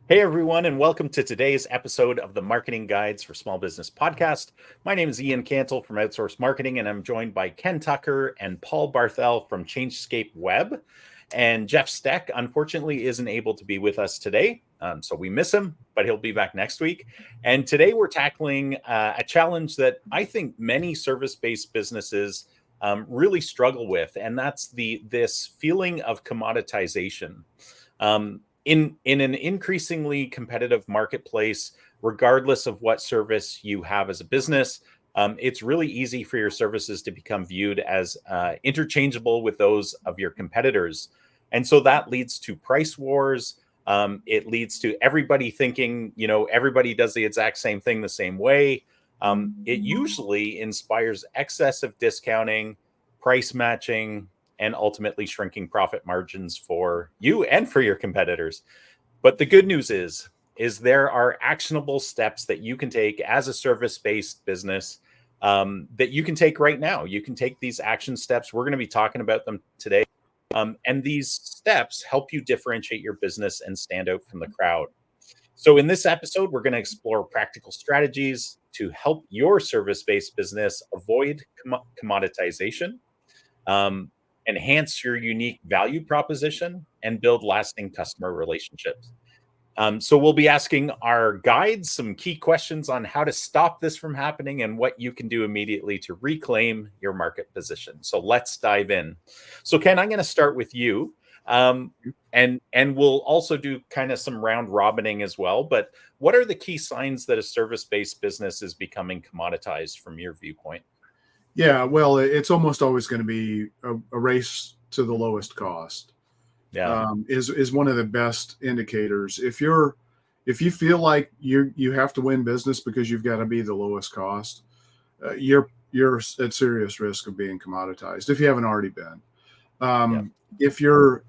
Hey, everyone, and welcome to today's episode of the Marketing Guides for Small Business podcast. My name is Ian Cantle from Outsource Marketing, and I'm joined by Ken Tucker and Paul Barthel from Changescape Web. And Jeff Steck, unfortunately, isn't able to be with us today. So we miss him, but he'll be back next week. And today we're tackling a challenge that I think many service-based businesses really struggle with, and that's this feeling of commoditization. In an increasingly competitive marketplace, regardless of what service you have as a business, it's really easy for your services to become viewed as interchangeable with those of your competitors. And so that leads to price wars. It leads to everybody thinking, everybody does the exact same thing the same way. It usually inspires excessive discounting, price matching, and ultimately shrinking profit margins for you and for your competitors. But the good news is there are actionable steps that you can take as a service-based business that you can take right now. You can take these action steps. We're going to be talking about them today. And these steps help you differentiate your business and stand out from the crowd. So in this episode, we're going to explore practical strategies to help your service-based business avoid commoditization, enhance your unique value proposition, and build lasting customer relationships. So we'll be asking our guides some key questions on how to stop this from happening and what you can do immediately to reclaim your market position. So let's dive in. So Ken, I'm going to start with you. And we'll also do kind of some round robining as well. But what are the key signs that a service-based business is becoming commoditized from your viewpoint? Yeah, well, it's almost always going to be a race to the lowest cost. Yeah. Is one of the best indicators. If you feel like you have to win business because you've got to be the lowest cost, you're at serious risk of being commoditized if you haven't already been. If you're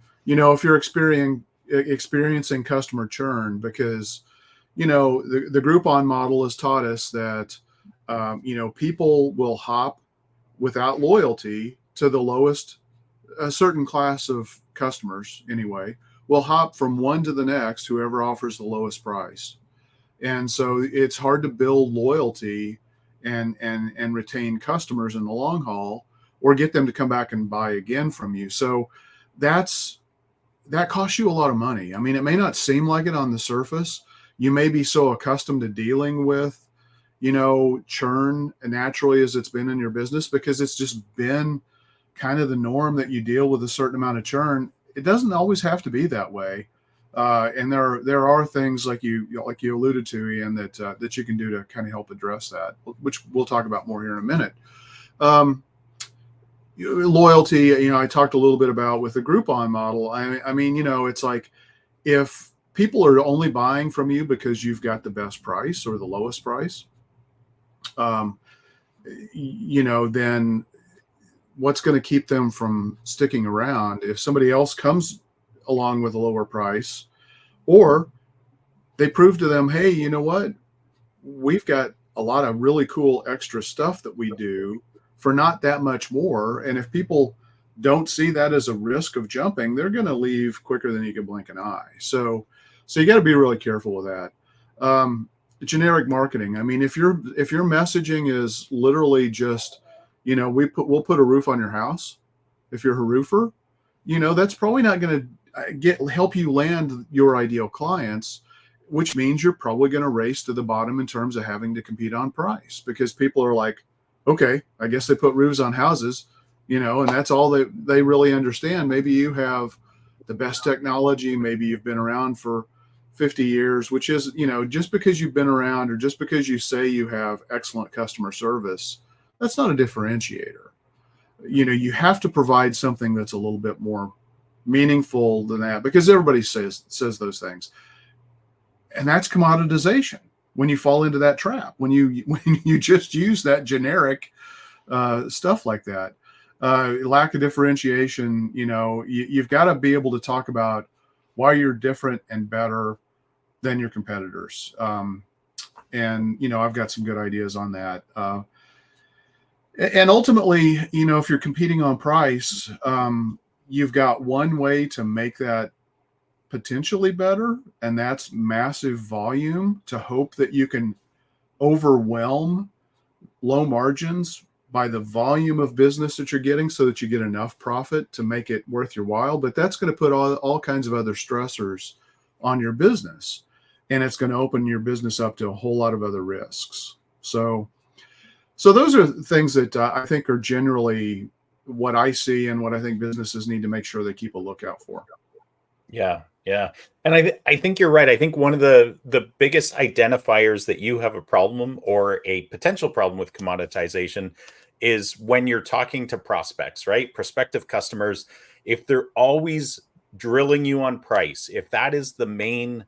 experiencing customer churn because the Groupon model has taught us that people will hop without loyalty to the lowest. A certain class of customers anyway will hop from one to the next, whoever offers the lowest price. And so it's hard to build loyalty and retain customers in the long haul or get them to come back and buy again from you. So that costs you a lot of money. I mean, it may not seem like it on the surface. You may be so accustomed to dealing with churn naturally as it's been in your business because it's just been kind of the norm that you deal with a certain amount of churn. It doesn't always have to be that way. And there are things like you alluded to, Ian, that you can do to kind of help address that, which we'll talk about more here in a minute. Loyalty, I talked a little bit about with the Groupon model. I mean, it's like if people are only buying from you because you've got the best price or the lowest price, then what's going to keep them from sticking around if somebody else comes along with a lower price, or they prove to them, hey, you know what? We've got a lot of really cool extra stuff that we do for not that much more. And if people don't see that as a risk of jumping, they're going to leave quicker than you can blink an eye. So you got to be really careful with that. Generic marketing. I mean, if your messaging is literally just, we'll put a roof on your house. If you're a roofer, that's probably not going to help you land your ideal clients, which means you're probably going to race to the bottom in terms of having to compete on price because people are like, okay, I guess they put roofs on houses, and that's all they really understand. Maybe you have the best technology. Maybe you've been around for 50 years, which is, just because you've been around or just because you say you have excellent customer service, that's not a differentiator. You have to provide something that's a little bit more meaningful than that because everybody says those things. And that's commoditization. When you fall into that trap, when you just use that generic stuff like that, lack of differentiation, you've got to be able to talk about why you're different and better than your competitors. And I've got some good ideas on that. And ultimately, if you're competing on price, you've got one way to make that potentially better, and that's massive volume to hope that you can overwhelm low margins by the volume of business that you're getting so that you get enough profit to make it worth your while. But that's going to put all kinds of other stressors on your business, and it's going to open your business up to a whole lot of other risks. So those are things that I think are generally what I see and what I think businesses need to make sure they keep a lookout for. Yeah. Yeah. And I think you're right. I think one of the biggest identifiers that you have a problem or a potential problem with commoditization is when you're talking to prospects, right? Prospective customers, if they're always drilling you on price, if that is the main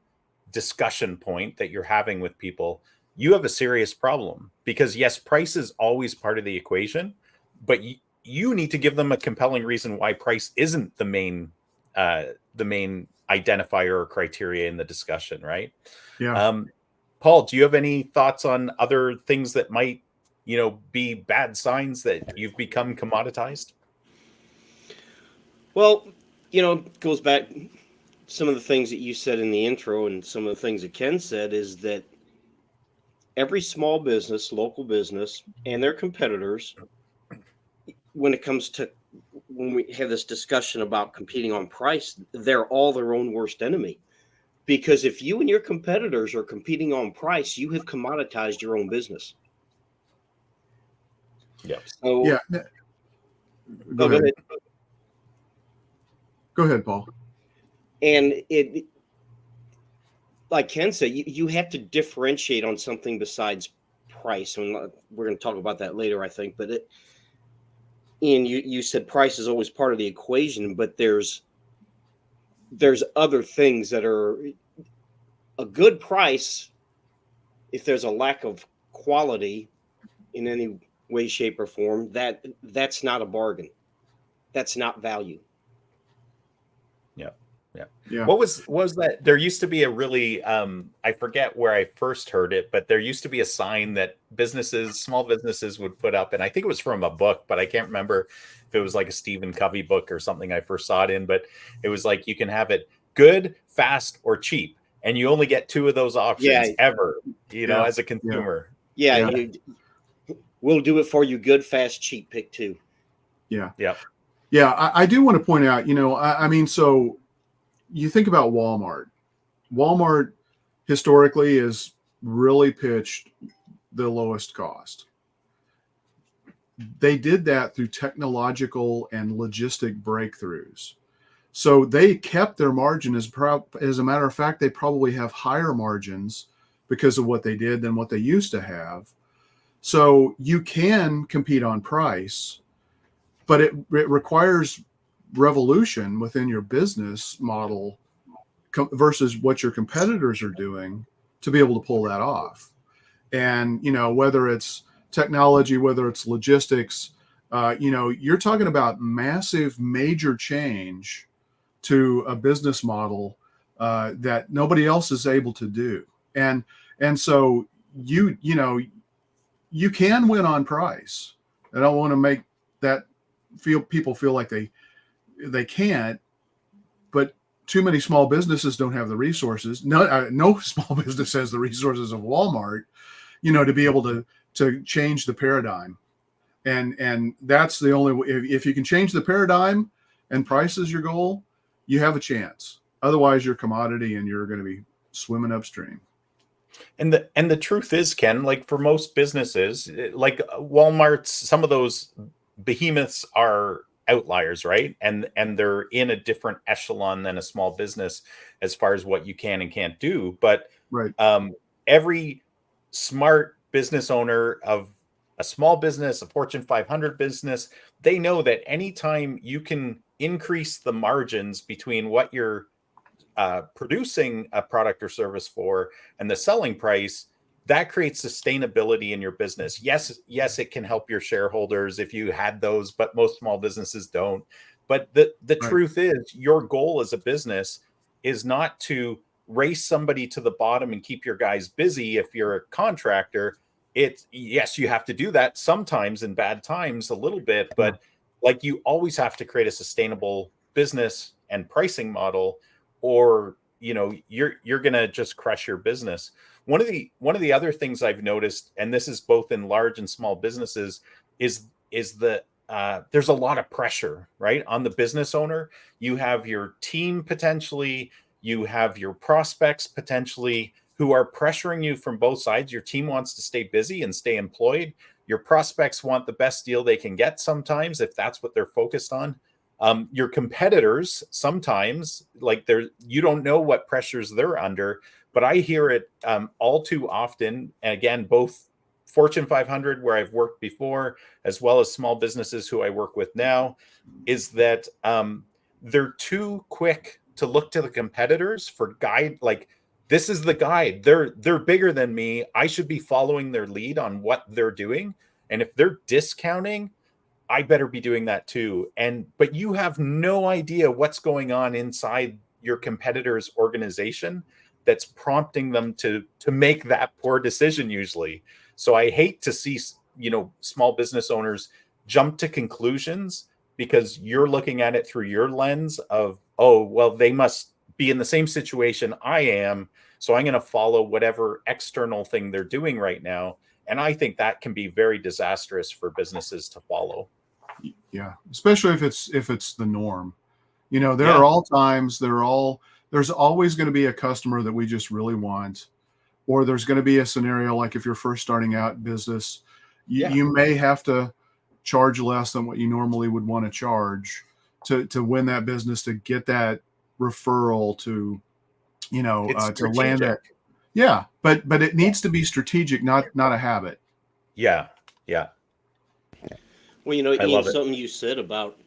discussion point that you're having with people, you have a serious problem, because yes, price is always part of the equation, but you need to give them a compelling reason why price isn't the main identifier or criteria in the discussion, right? Yeah. Paul, do you have any thoughts on other things that might, be bad signs that you've become commoditized? Well, it goes back some of the things that you said in the intro and some of the things that Ken said is that every small business, local business, and their competitors, when it comes to when we have this discussion about competing on price, they're all their own worst enemy. Because if you and your competitors are competing on price, you have commoditized your own business. Yep. So, Yeah. Go ahead. Go ahead, Paul. And it, like Ken said, you have to differentiate on something besides price. And we're going to talk about that later, I think. But Ian, you said price is always part of the equation, but there's other things that are a good price. If there's a lack of quality in any way, shape, or form, that's not a bargain. That's not value. Yeah. Yeah. Yeah. What was that? There used to be a really, I forget where I first heard it, but there used to be a sign that small businesses would put up. And I think it was from a book, but I can't remember if it was like a Stephen Covey book or something I first saw it in, but it was like, you can have it good, fast, or cheap. And you only get two of those options ever, as a consumer. Yeah. We'll do it for you. Good, fast, cheap, pick two. Yeah. Yeah. Yeah. I do want to point out, I mean, so you think about Walmart. Walmart historically is really pitched the lowest cost. They did that through technological and logistic breakthroughs. So they kept their margin. As a matter of fact, they probably have higher margins because of what they did than what they used to have. So you can compete on price, but it requires revolution within your business model versus what your competitors are doing to be able to pull that off. And, whether it's technology, whether it's logistics, you're talking about massive, major change to a business model that nobody else is able to do. And so you can win on price. I don't want to make that people feel like they can't, but too many small businesses don't have the resources. No small business has the resources of Walmart, to be able to change the paradigm. And that's the only way. If you can change the paradigm and price is your goal, you have a chance. Otherwise, you're a commodity and you're going to be swimming upstream. And the truth is, Ken, like for most businesses, like Walmart's, some of those behemoths are outliers, right? And they're in a different echelon than a small business as far as what you can and can't do. But right. Every smart business owner of a small business, a Fortune 500 business, they know that anytime you can increase the margins between what you're producing a product or service for and the selling price, that creates sustainability in your business. Yes, it can help your shareholders if you had those, but most small businesses don't. But the right. Truth is, your goal as a business is not to race somebody to the bottom and keep your guys busy. If you're a contractor, yes, you have to do that sometimes in bad times a little bit, but like you always have to create a sustainable business and pricing model or you're going to just crush your business. One of the other things I've noticed, and this is both in large and small businesses, is the there's a lot of pressure, right, on the business owner. You have your team potentially, you have your prospects potentially, who are pressuring you from both sides. Your team wants to stay busy and stay employed. Your prospects want the best deal they can get sometimes, if that's what they're focused on. Your competitors sometimes, like, you don't know what pressures they're under, but I hear it all too often. And again, both Fortune 500, where I've worked before, as well as small businesses who I work with now, is that they're too quick to look to the competitors for guide. Like, this is the guide. They're bigger than me. I should be following their lead on what they're doing. And if they're discounting, I better be doing that too. But you have no idea what's going on inside your competitor's organization that's prompting them to make that poor decision usually. So I hate to see, small business owners jump to conclusions because you're looking at it through your lens of, oh, well, they must be in the same situation I am, so I'm going to follow whatever external thing they're doing right now. And I think that can be very disastrous for businesses to follow. Yeah, especially if it's the norm. There Yeah. are all times, there's always going to be a customer that we just really want, or there's going to be a scenario like if you're first starting out in business, you may have to charge less than what you normally would want to charge to win that business, to get that referral, to It's to land that. strategic. Yeah, but it needs to be strategic, not a habit. Yeah. Yeah. Well, I Ian, love it. something you said about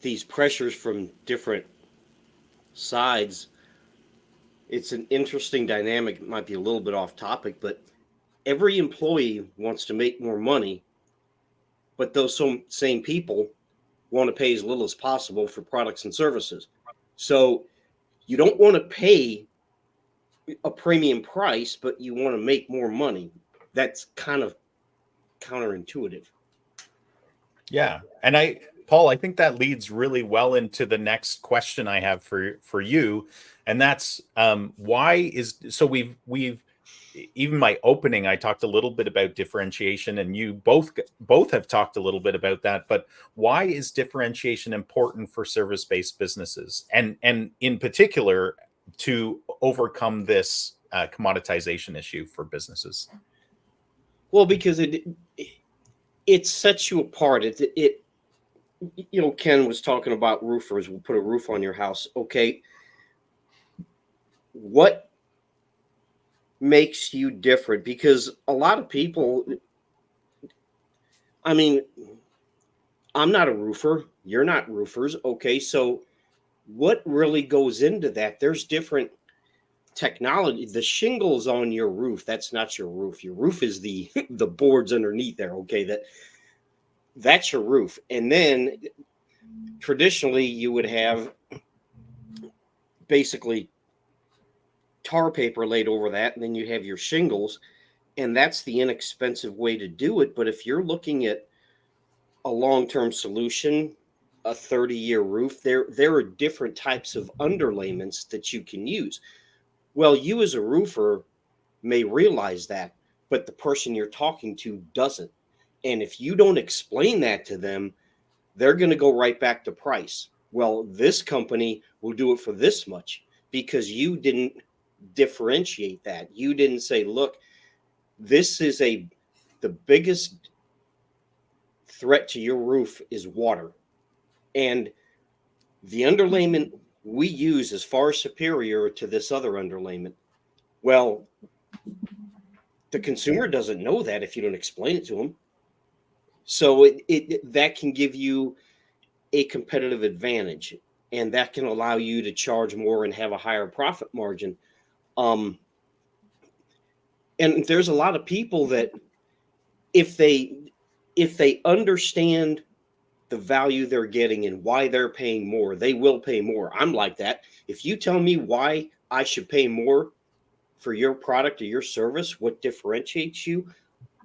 these pressures from different sides, it's an interesting dynamic. It might be a little bit off topic, but every employee wants to make more money, but those same people want to pay as little as possible for products and services. So you don't want to pay a premium price, but you want to make more money. That's kind of counterintuitive. Yeah. And Paul, I think that leads really well into the next question I have for you. And that's we've even my opening, I talked a little bit about differentiation, and you both have talked a little bit about that. But why is differentiation important for service-based businesses, and in particular to overcome this commoditization issue for businesses? Well, because it sets you apart. Ken was talking about roofers. We'll put a roof on your house. Okay, what makes you different? Because a lot of people, I mean, I'm not a roofer. You're not roofers. Okay, so what really goes into that? There's different technology. The shingles on your roof, that's not your roof. Your roof is the the boards underneath there. Okay, that's your roof. And then traditionally you would have basically tar paper laid over that, and then you have your shingles, and that's the inexpensive way to do it. But if you're looking at a long-term solution, a 30-year roof, there are different types of underlayments that you can use. Well, you as a roofer may realize that, but the person you're talking to doesn't. And if you don't explain that to them, they're going to go right back to price. Well, this company will do it for this much because you didn't differentiate that. You didn't say, look, this is the biggest threat to your roof is water. And the underlayment we use is far superior to this other underlayment. Well, the consumer doesn't know that if you don't explain it to them. So that can give you a competitive advantage, and that can allow you to charge more and have a higher profit margin. And there's a lot of people that if they understand the value they're getting and why they're paying more, they will pay more. I'm like that. If you tell me why I should pay more for your product or your service, what differentiates you,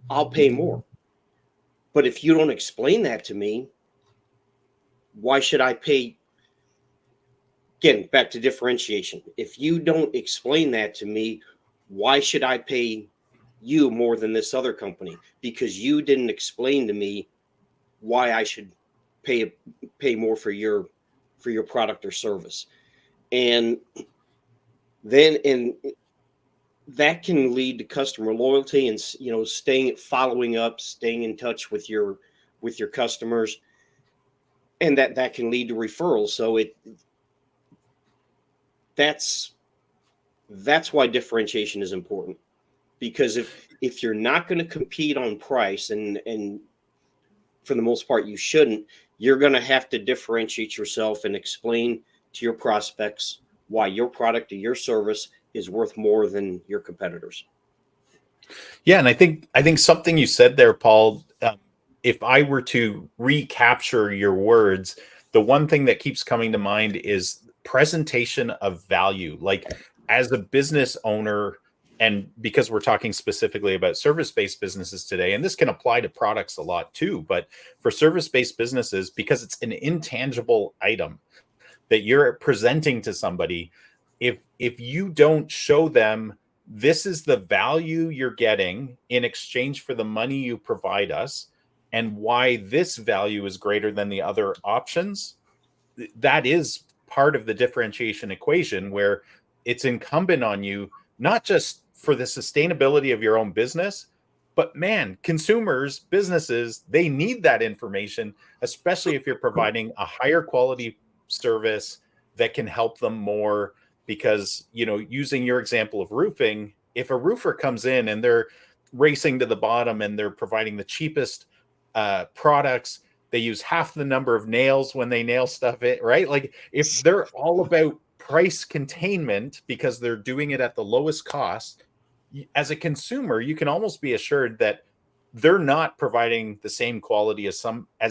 I'll pay more. But if you don't explain that to me, why should I pay again, back to differentiation. If you don't explain that to me, why should I pay you more than this other company? Because you didn't explain to me why I should pay more for your product or service. And then that can lead to customer loyalty and, following up, staying in touch with your customers, and that can lead to referrals. So that's why differentiation is important, because if you're not going to compete on price, and for the most part you shouldn't, you're going to have to differentiate yourself and explain to your prospects why your product or your service is worth more than your competitors. Yeah, and I think something you said there, Paul, if I were to recapture your words, the one thing that keeps coming to mind is presentation of value. Like, as a business owner, and because we're talking specifically about service-based businesses today, and this can apply to products a lot too, but for service-based businesses, because it's an intangible item that you're presenting to somebody, if you don't show them this is the value you're getting in exchange for the money you provide us, and why this value is greater than the other options, that is part of the differentiation equation, where it's incumbent on you, not just for the sustainability of your own business, but man, consumers, businesses, they need that information, especially if you're providing a higher quality service that can help them more. Because, using your example of roofing, if a roofer comes in and they're racing to the bottom and they're providing the cheapest products, they use half the number of nails when they nail stuff it, right? Like, if they're all about price containment because they're doing it at the lowest cost, as a consumer, you can almost be assured that they're not providing the same quality as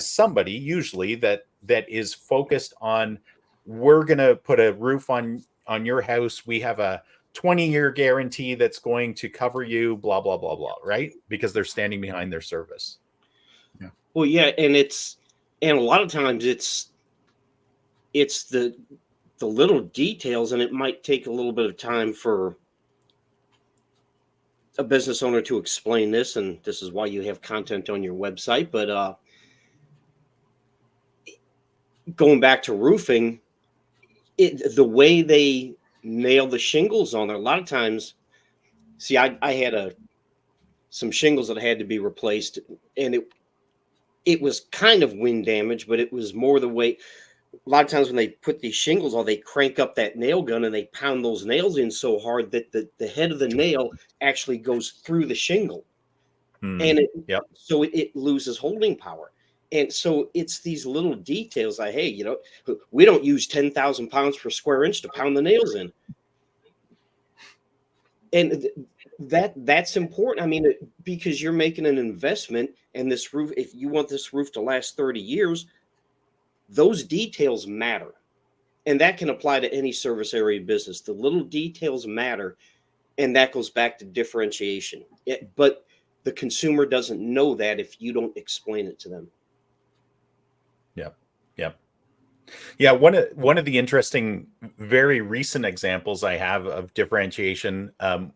somebody usually that is focused on, we're going to put a roof on your house. We have a 20-year guarantee that's going to cover you, blah, blah, blah, blah, right? Because they're standing behind their service. Yeah. Well, yeah. And a lot of times it's the little details, and it might take a little bit of time for a business owner to explain this, and this is why you have content on your website. But going back to roofing, the way they nail the shingles on there, a lot of times, see, I had some shingles that had to be replaced, and it was kind of wind damage, but it was more the way. A lot of times when they put these shingles on, they crank up that nail gun and they pound those nails in so hard that the head of the nail actually goes through the shingle. And Yep. so it loses holding power. And so it's these little details like, hey, we don't use 10,000 pounds per square inch to pound the nails in. And that's important. I mean, because you're making an investment, and this roof, if you want this roof to last 30 years, those details matter. And that can apply to any service area business. The little details matter, and that goes back to differentiation. But the consumer doesn't know that if you don't explain it to them. Yeah, one of the interesting, very recent examples I have of differentiation,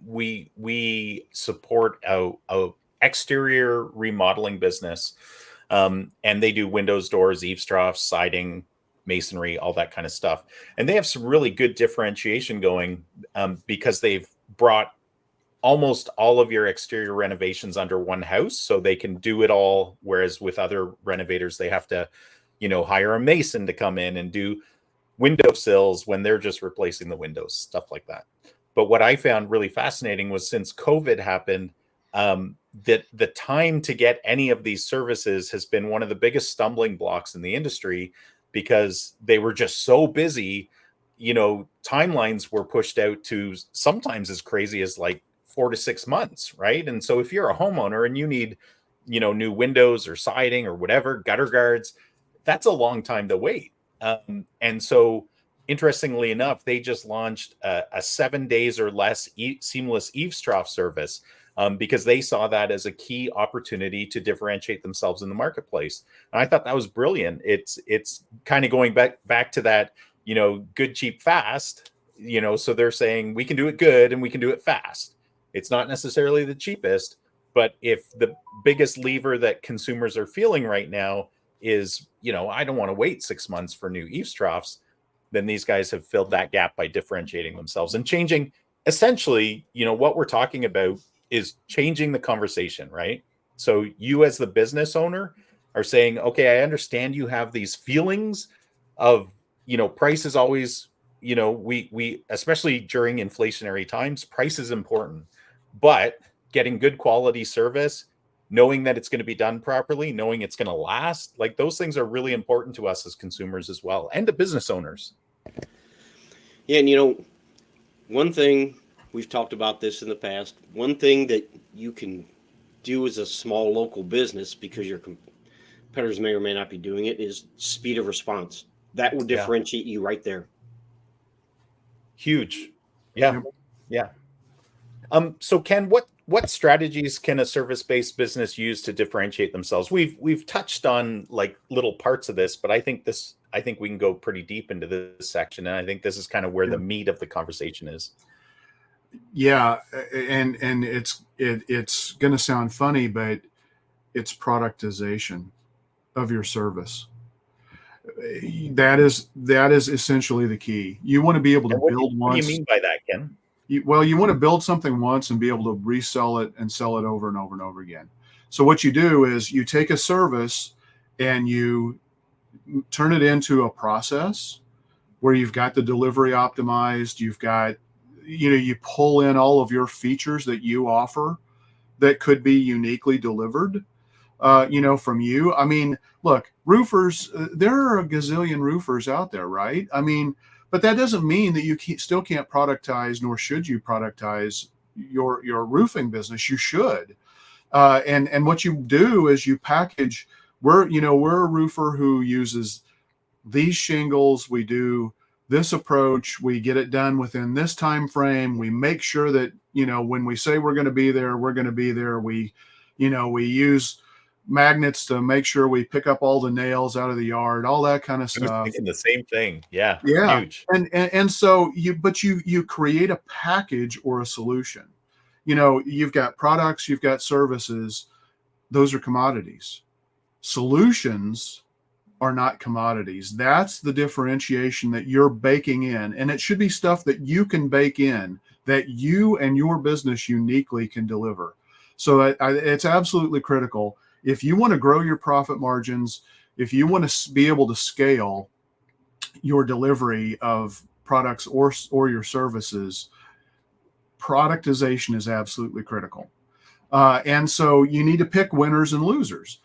we support a exterior remodeling business, and they do windows, doors, eaves troughs, siding, masonry, all that kind of stuff. And they have some really good differentiation going, because they've brought almost all of your exterior renovations under one house, so they can do it all. Whereas with other renovators, they have to hire a mason to come in and do windowsills when they're just replacing the windows, stuff like that. But what I found really fascinating was, since COVID happened, that the time to get any of these services has been one of the biggest stumbling blocks in the industry, because they were just so busy. Timelines were pushed out to sometimes as crazy as like 4 to 6 months, right? And so if you're a homeowner and you need, new windows or siding or whatever, gutter guards, that's a long time to wait. And so, interestingly enough, they just launched a 7 days or less seamless eaves trough service, because they saw that as a key opportunity to differentiate themselves in the marketplace. And I thought that was brilliant. It's kind of going back to that good, cheap, fast, so they're saying we can do it good and we can do it fast. It's not necessarily the cheapest, but if the biggest lever that consumers are feeling right now is, I don't want to wait 6 months for new eaves troughs, then these guys have filled that gap by differentiating themselves and changing. Essentially, what we're talking about is changing the conversation, right? So you as the business owner are saying, okay, I understand you have these feelings of, price is always, we especially during inflationary times, price is important, but getting good quality service, knowing that it's going to be done properly, knowing it's going to last, like those things are really important to us as consumers as well, and to business owners. Yeah, and one thing, we've talked about this in the past, one thing that you can do as a small local business, because your competitors may or may not be doing it, is speed of response. That will differentiate you right there. Huge. Yeah. Yeah. So Ken, what strategies can a service-based business use to differentiate themselves? We've touched on like little parts of this, but I think we can go pretty deep into this section, and I think this is kind of where the meat of the conversation is. Yeah, and it's going to sound funny, but it's productization of your service. That is essentially the key. You want to be able to build once. What do you mean by that, Ken? You want to build something once and be able to resell it and sell it over and over and over again. So what you do is you take a service and you turn it into a process where you've got the delivery optimized. You've got, you pull in all of your features that you offer that could be uniquely delivered, from you. I mean, look, roofers, there are a gazillion roofers out there, right? I mean, but that doesn't mean that you still can't productize, nor should you productize your roofing business. You should. And what you do is you package, we're a roofer who uses these shingles. We do this approach. We get it done within this time frame. We make sure that, when we say we're going to be there, we're going to be there. We use magnets to make sure we pick up all the nails out of the yard, all that kind of stuff. I was thinking the same thing. Yeah. Huge. And so you create a package or a solution. You've got products, you've got services. Those are commodities. Solutions are not commodities. That's the differentiation that you're baking in. And it should be stuff that you can bake in, that you and your business uniquely can deliver. So it's absolutely critical. If you want to grow your profit margins, if you want to be able to scale your delivery of products or your services, productization is absolutely critical. And so you need to pick winners and losers.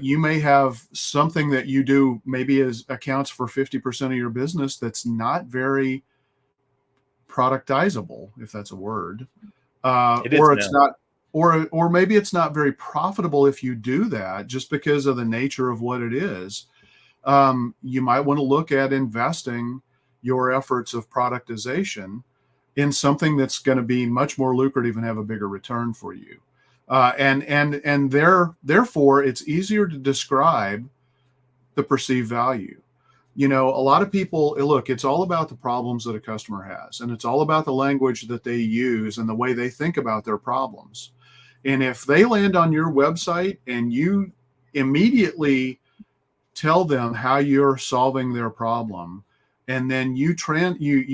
You may have something that you do maybe accounts for 50% of your business that's not very productizable, if that's a word, or maybe it's not very profitable if you do that, just because of the nature of what it is. You might want to look at investing your efforts of productization in something that's going to be much more lucrative and have a bigger return for you. And therefore, it's easier to describe the perceived value. A lot of people look, it's all about the problems that a customer has, and it's all about the language that they use and the way they think about their problems. And if they land on your website and you immediately tell them how you're solving their problem, and then you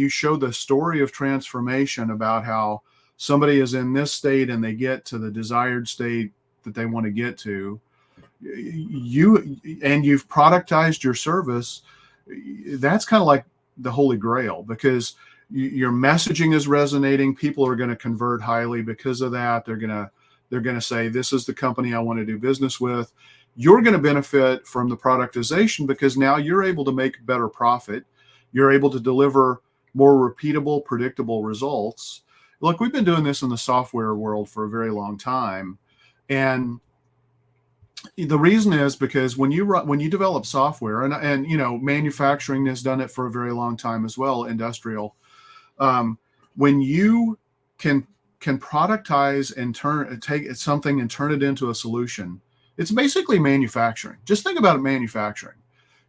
show the story of transformation about how somebody is in this state and they get to the desired state that they want to get to, you've productized your service, that's kind of like the holy grail, because your messaging is resonating. People are going to convert highly because of that. They're going to say, this is the company I want to do business with. You're going to benefit from the productization because now you're able to make better profit. You're able to deliver more repeatable, predictable results. Look, we've been doing this in the software world for a very long time. And the reason is because when you develop software, and manufacturing has done it for a very long time as well, industrial, when you can productize and take something and turn it into a solution, it's basically manufacturing. Just think about it, manufacturing.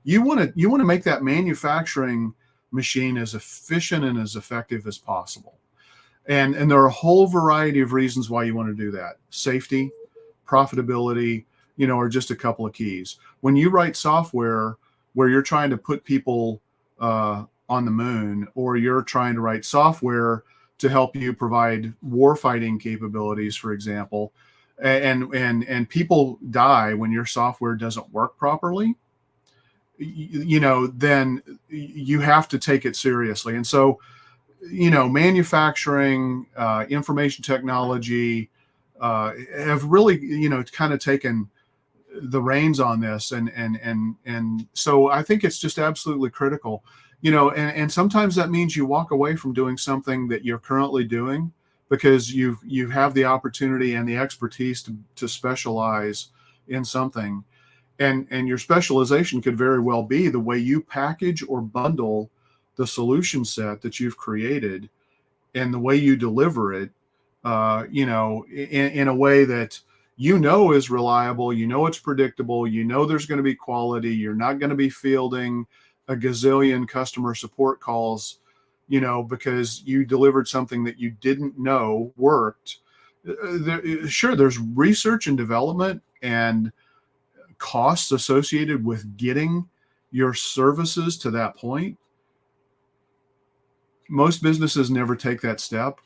You want to make that manufacturing machine as efficient and as effective as possible. And there are a whole variety of reasons why you want to do that. Safety, profitability, are just a couple of keys. When you write software where you're trying to put people on the moon, or you're trying to write software to help you provide warfighting capabilities, for example, and people die when your software doesn't work properly, then you have to take it seriously. And so, manufacturing, information technology have really, kind of taken the reins on this. And so I think it's just absolutely critical, and sometimes that means you walk away from doing something that you're currently doing because you have the opportunity and the expertise to specialize in something. And your specialization could very well be the way you package or bundle the solution set that you've created, and the way you deliver it, in a way that is reliable, it's predictable, there's going to be quality, you're not going to be fielding a gazillion customer support calls, because you delivered something that you didn't know worked. Sure, there's research and development and costs associated with getting your services to that point. Most businesses never take that step.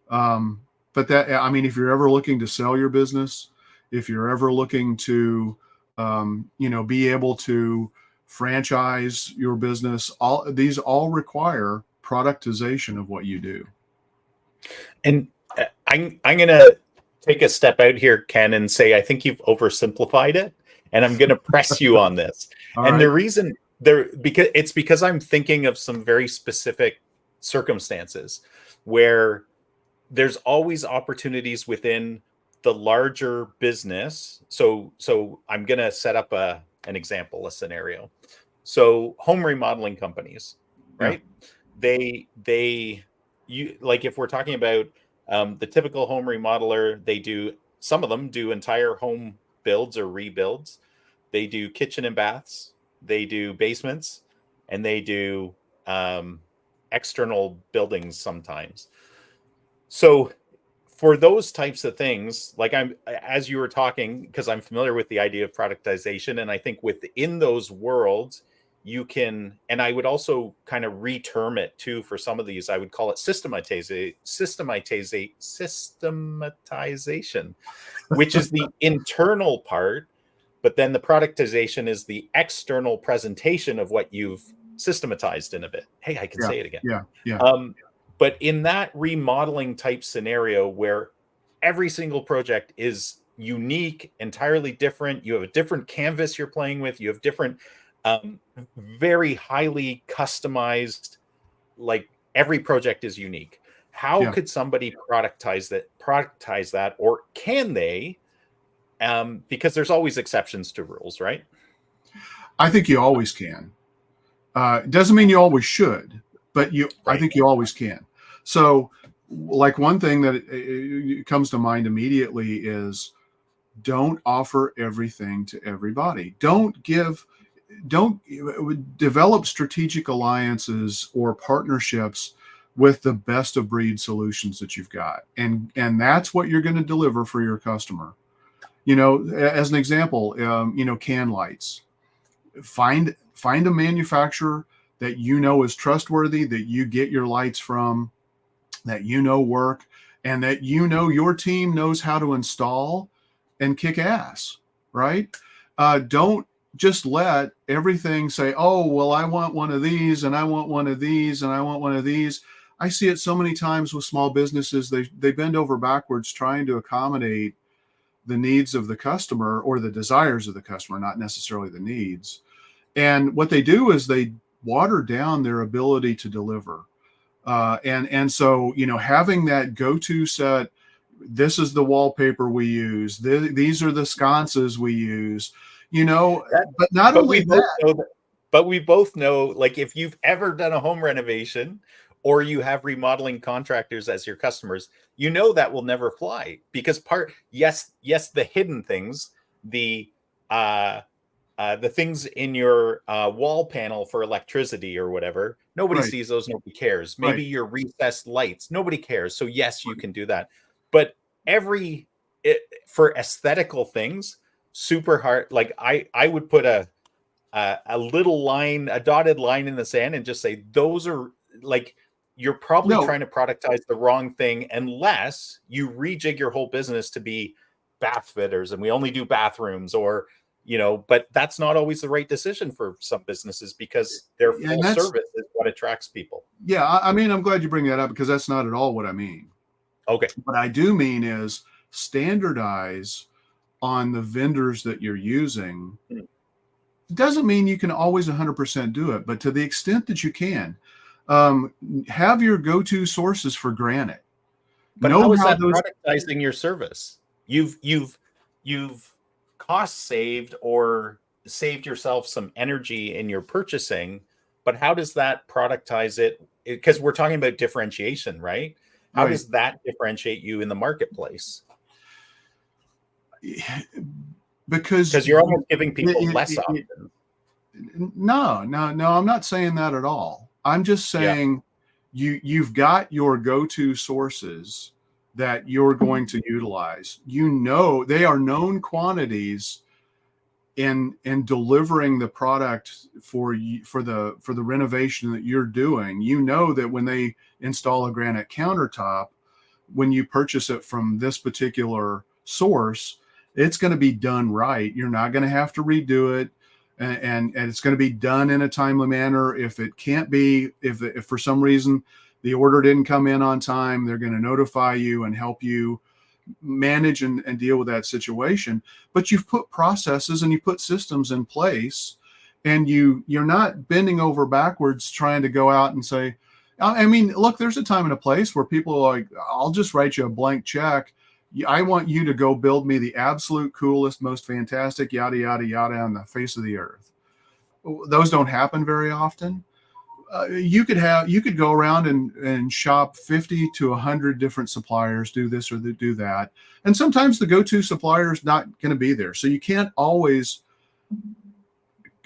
But if you're ever looking to sell your business, if you're ever looking to, be able to franchise your business, these all require productization of what you do. And I'm going to take a step out here, Ken, and say I think you've oversimplified it, and I'm going to press you on this. And the reason because I'm thinking of some very specific circumstances where there's always opportunities within the larger business. So I'm going to set up an example, a scenario. So home remodeling companies, right? Yeah. If we're talking about the typical home remodeler, some of them do entire home builds or rebuilds. They do kitchen and baths, they do basements, and they do external buildings sometimes. So for those types of things, as you were talking, because I'm familiar with the idea of productization, and I think within those worlds, you can, and I would also kind of reterm it too for some of these, I would call it systematization, which is the internal part, but then the productization is the external presentation of what you've systematized in a bit. Hey, I can say it again. Yeah. But in that remodeling type scenario where every single project is unique, entirely different, you have a different canvas you're playing with, you have different, very highly customized, like every project is unique. How could somebody productize that, or can they? Because there's always exceptions to rules, right? I think you always can. It doesn't mean you always should, but I think you always can. So, like, one thing that comes to mind immediately is don't offer everything to everybody. Don't develop strategic alliances or partnerships with the best of breed solutions that you've got. And that's what you're going to deliver for your customer. As an example, can lights. Find a manufacturer that is trustworthy, that you get your lights from, that work, and that your team knows how to install and kick ass, right? Don't just let everything say, oh, well, I want one of these, and I want one of these, and I want one of these. I see it so many times with small businesses. They bend over backwards trying to accommodate the needs of the customer, or the desires of the customer, not necessarily the needs. And what they do is they water down their ability to deliver. And so, having that go-to set, this is the wallpaper we use, these are the sconces we use, but not only that. But we both know, like, if you've ever done a home renovation or you have remodeling contractors as your customers, that will never fly, because the hidden things, the the things in your wall panel for electricity or whatever, nobody Right. sees those, nobody cares. Right. Maybe your recessed lights, nobody cares. So yes, you can do that. But for aesthetical things, super hard. Like I would put a little line, a dotted line in the sand and just say, those are like, you're probably No. trying to productize the wrong thing unless you rejig your whole business to be bath fitters and we only do bathrooms, or but that's not always the right decision for some businesses because their And full that's, service is what attracts people. yeah, I mean, I'm glad you bring that up because that's not at all what I mean. Okay. What I do mean is standardize on the vendors that you're using. Doesn't mean you can always 100% do it, but to the extent that you can, have your go-to sources for granite. But Know how is how that those. productizing your service? You've cost saved or saved yourself some energy in your purchasing, but how does that productize it? Because we're talking about differentiation, right? How Right. does that differentiate you in the marketplace? Because you're almost giving people less options. No, I'm not saying that at all. I'm just saying you've got your go-to sources that you're going to utilize. They are known quantities in delivering the product for the renovation that you're doing. That when they install a granite countertop, when you purchase it from this particular source, it's going to be done right. You're not going to have to redo it. And it's going to be done in a timely manner. If it can't be, if for some reason the order didn't come in on time, they're going to notify you and help you manage and deal with that situation. But you've put processes and you put systems in place, and you're not bending over backwards trying to go out and say, I mean, look, there's a time and a place where people are like, I'll just write you a blank check. I want you to go build me the absolute coolest, most fantastic, yada, yada, yada on the face of the earth. Those don't happen very often. You could go around and shop 50 to 100 different suppliers, do this or do that. And sometimes the go-to supplier is not going to be there. So you can't always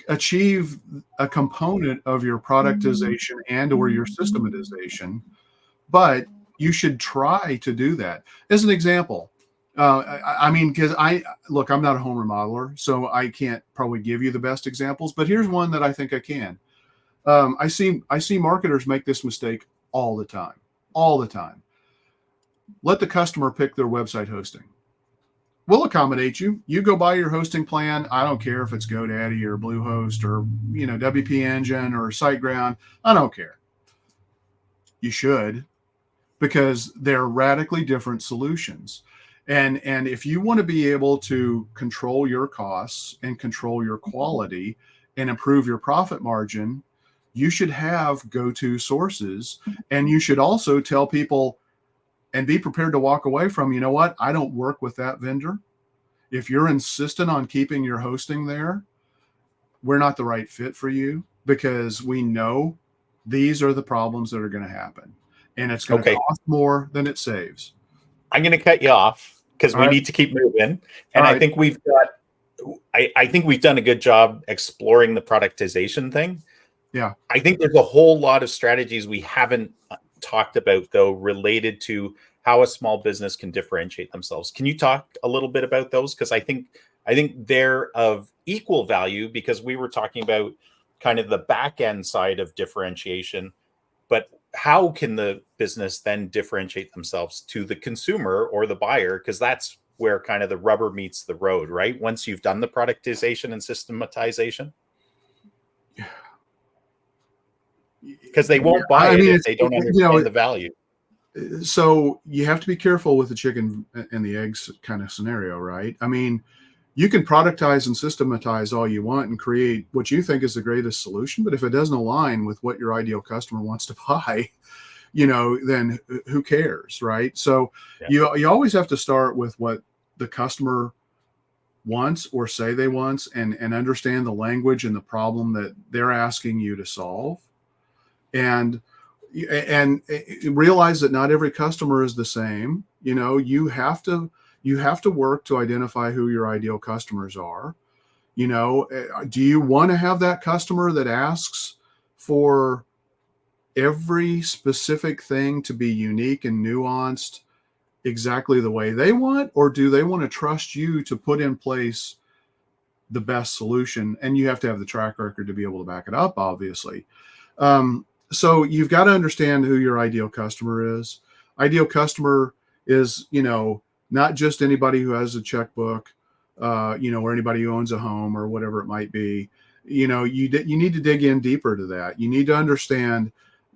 achieve a component of your productization and or your systematization, but you should try to do that. As an example, I mean, because I'm not a home remodeler, so I can't probably give you the best examples, but here's one that I think I can. I see marketers make this mistake all the time. Let the customer pick their website hosting. We'll accommodate you. You go buy your hosting plan. I don't care if it's GoDaddy or Bluehost or WP Engine or SiteGround. I don't care. You should, because they're radically different solutions. And if you want to be able to control your costs and control your quality and improve your profit margin, you should have go-to sources. And you should also tell people and be prepared to walk away from, you know what, I don't work with that vendor. If you're insistent on keeping your hosting there, we're not the right fit for you, because we know these are the problems that are going to happen. And it's going to cost more than it saves. I'm going to cut you off because we need to keep moving. And I think I think we've done a good job exploring the productization thing. Yeah. I think there's a whole lot of strategies we haven't talked about, though, related to how a small business can differentiate themselves. Can you talk a little bit about those? Because I think they're of equal value, because we were talking about kind of the back end side of differentiation, but how can the business then differentiate themselves to the consumer or the buyer? Because that's where kind of the rubber meets the road, right? Once you've done the productization and systematization. Because they won't buy it if they don't understand the value. So you have to be careful with the chicken and the eggs kind of scenario, right? I mean, you can productize and systematize all you want and create what you think is the greatest solution, but if it doesn't align with what your ideal customer wants to buy, then who cares, right? So you always have to start with what the customer wants or say they want, and understand the language and the problem that they're asking you to solve. And realize that not every customer is the same. You have to work to identify who your ideal customers are. Do you want to have that customer that asks for every specific thing to be unique and nuanced exactly the way they want, or do they want to trust you to put in place the best solution? And you have to have the track record to be able to back it up, obviously. So you've got to understand who your ideal customer is. Ideal customer is, not just anybody who has a checkbook, or anybody who owns a home or whatever it might be. You need to dig in deeper to that. You need to understand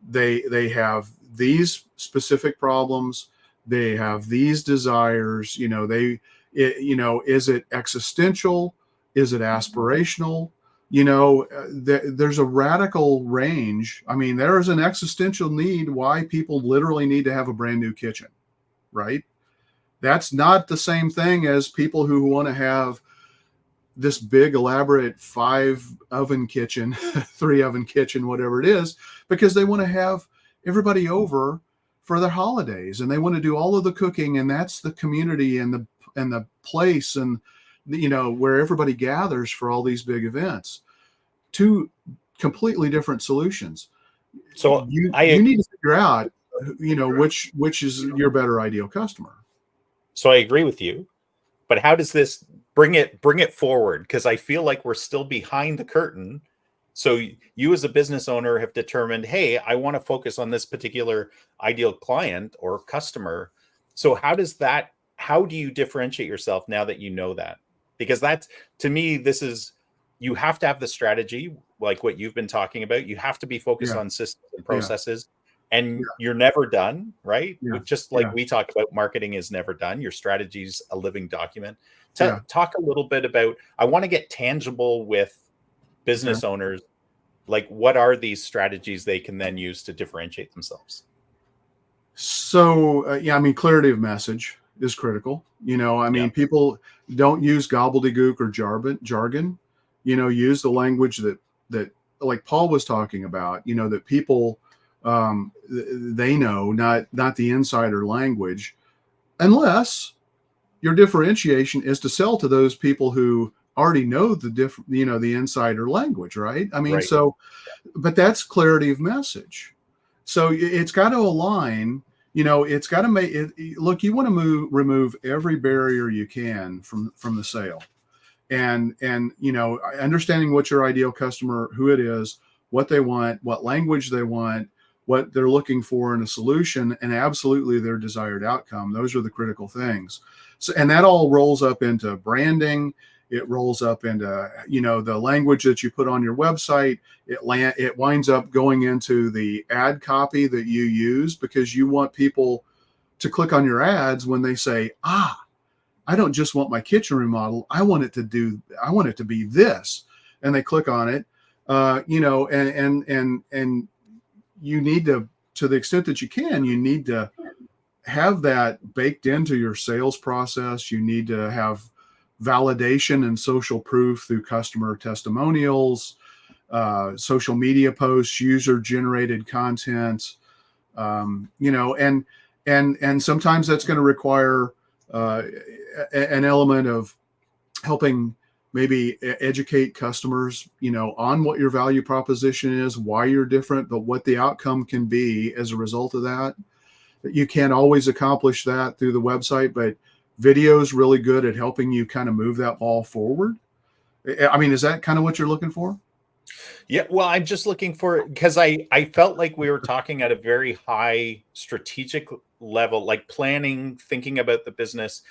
they have these specific problems. They have these desires. Is it existential? Is it aspirational? There's a radical range. I mean, there is an existential need why people literally need to have a brand new kitchen, right? That's not the same thing as people who want to have this big, elaborate 5-oven kitchen, 3-oven kitchen, whatever it is, because they want to have everybody over for their holidays and they want to do all of the cooking, and that's the community and the place and where everybody gathers for all these big events. Two completely different solutions. So you need to figure out which is your better ideal customer. So I agree with you, but how does this bring it forward? Because I feel like we're still behind the curtain. So you as a business owner have determined, hey, I want to focus on this particular ideal client or customer. So how do you differentiate yourself now that you know that? Because that's, to me, you have to have the strategy, like what you've been talking about. You have to be focused on systems and processes, and you're never done, right? Just like we talked about, marketing is never done. Your strategy is a living document. Talk a little bit about, I want to get tangible with business owners. Like, what are these strategies they can then use to differentiate themselves? So, clarity of message is critical. People don't use gobbledygook or jargon. Use the language that like Paul was talking about, that people, they know, not the insider language, unless your differentiation is to sell to those people who already know the insider language, right? But that's clarity of message. So it's got to align. It's got to make it look. You want to remove every barrier you can from the sale, and understanding what your ideal customer, who it is, what they want, what language they want, what they're looking for in a solution, and absolutely their desired outcome. Those are the critical things. So, and that all rolls up into branding. It rolls up into, the language that you put on your website. It winds up going into the ad copy that you use, because you want people to click on your ads when they say, I don't just want my kitchen remodel. I want it to be this. And they click on it, and you need to the extent that you can, you need to have that baked into your sales process. You need to have validation and social proof through customer testimonials, social media posts, user generated content, and sometimes that's going to require an element of helping maybe educate customers, on what your value proposition is, why you're different, but what the outcome can be as a result of that. You can't always accomplish that through the website, but video is really good at helping you kind of move that ball forward. Is that kind of what you're looking for? Yeah, well, I'm just looking for, because I felt like we were talking at a very high strategic level, like planning, thinking about the business.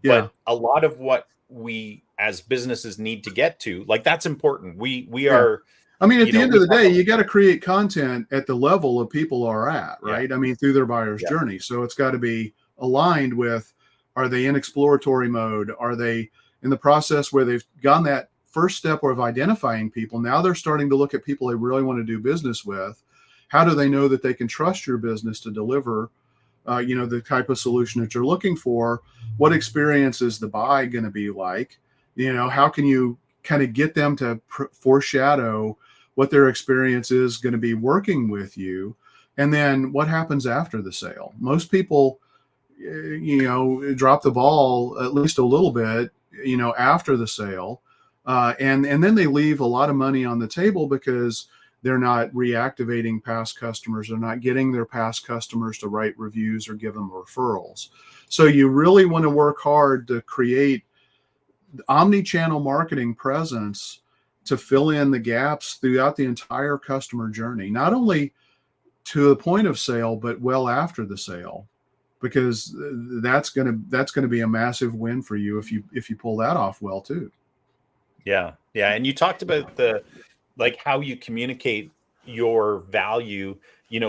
But a lot of what we as businesses need to get to, like, that's important. We are. At the end of the day, you got to create content at the level of people are at, right? Through their buyer's journey. So it's got to be aligned with, are they in exploratory mode? Are they in the process where they've gone that first step of identifying people? Now they're starting to look at people they really want to do business with. How do they know that they can trust your business to deliver, the type of solution that you're looking for? What experience is the buy going to be like? How can you kind of get them to foreshadow what their experience is going to be working with you? And then what happens after the sale? Most people, drop the ball at least a little bit, after the sale. and then they leave a lot of money on the table because they're not reactivating past customers. They're not getting their past customers to write reviews or give them referrals. So you really want to work hard to create omni-channel marketing presence to fill in the gaps throughout the entire customer journey, not only to the point of sale, but well after the sale, because that's going to be a massive win for you if you pull that off well too. Yeah. Yeah. And you talked about the, like, how you communicate your value.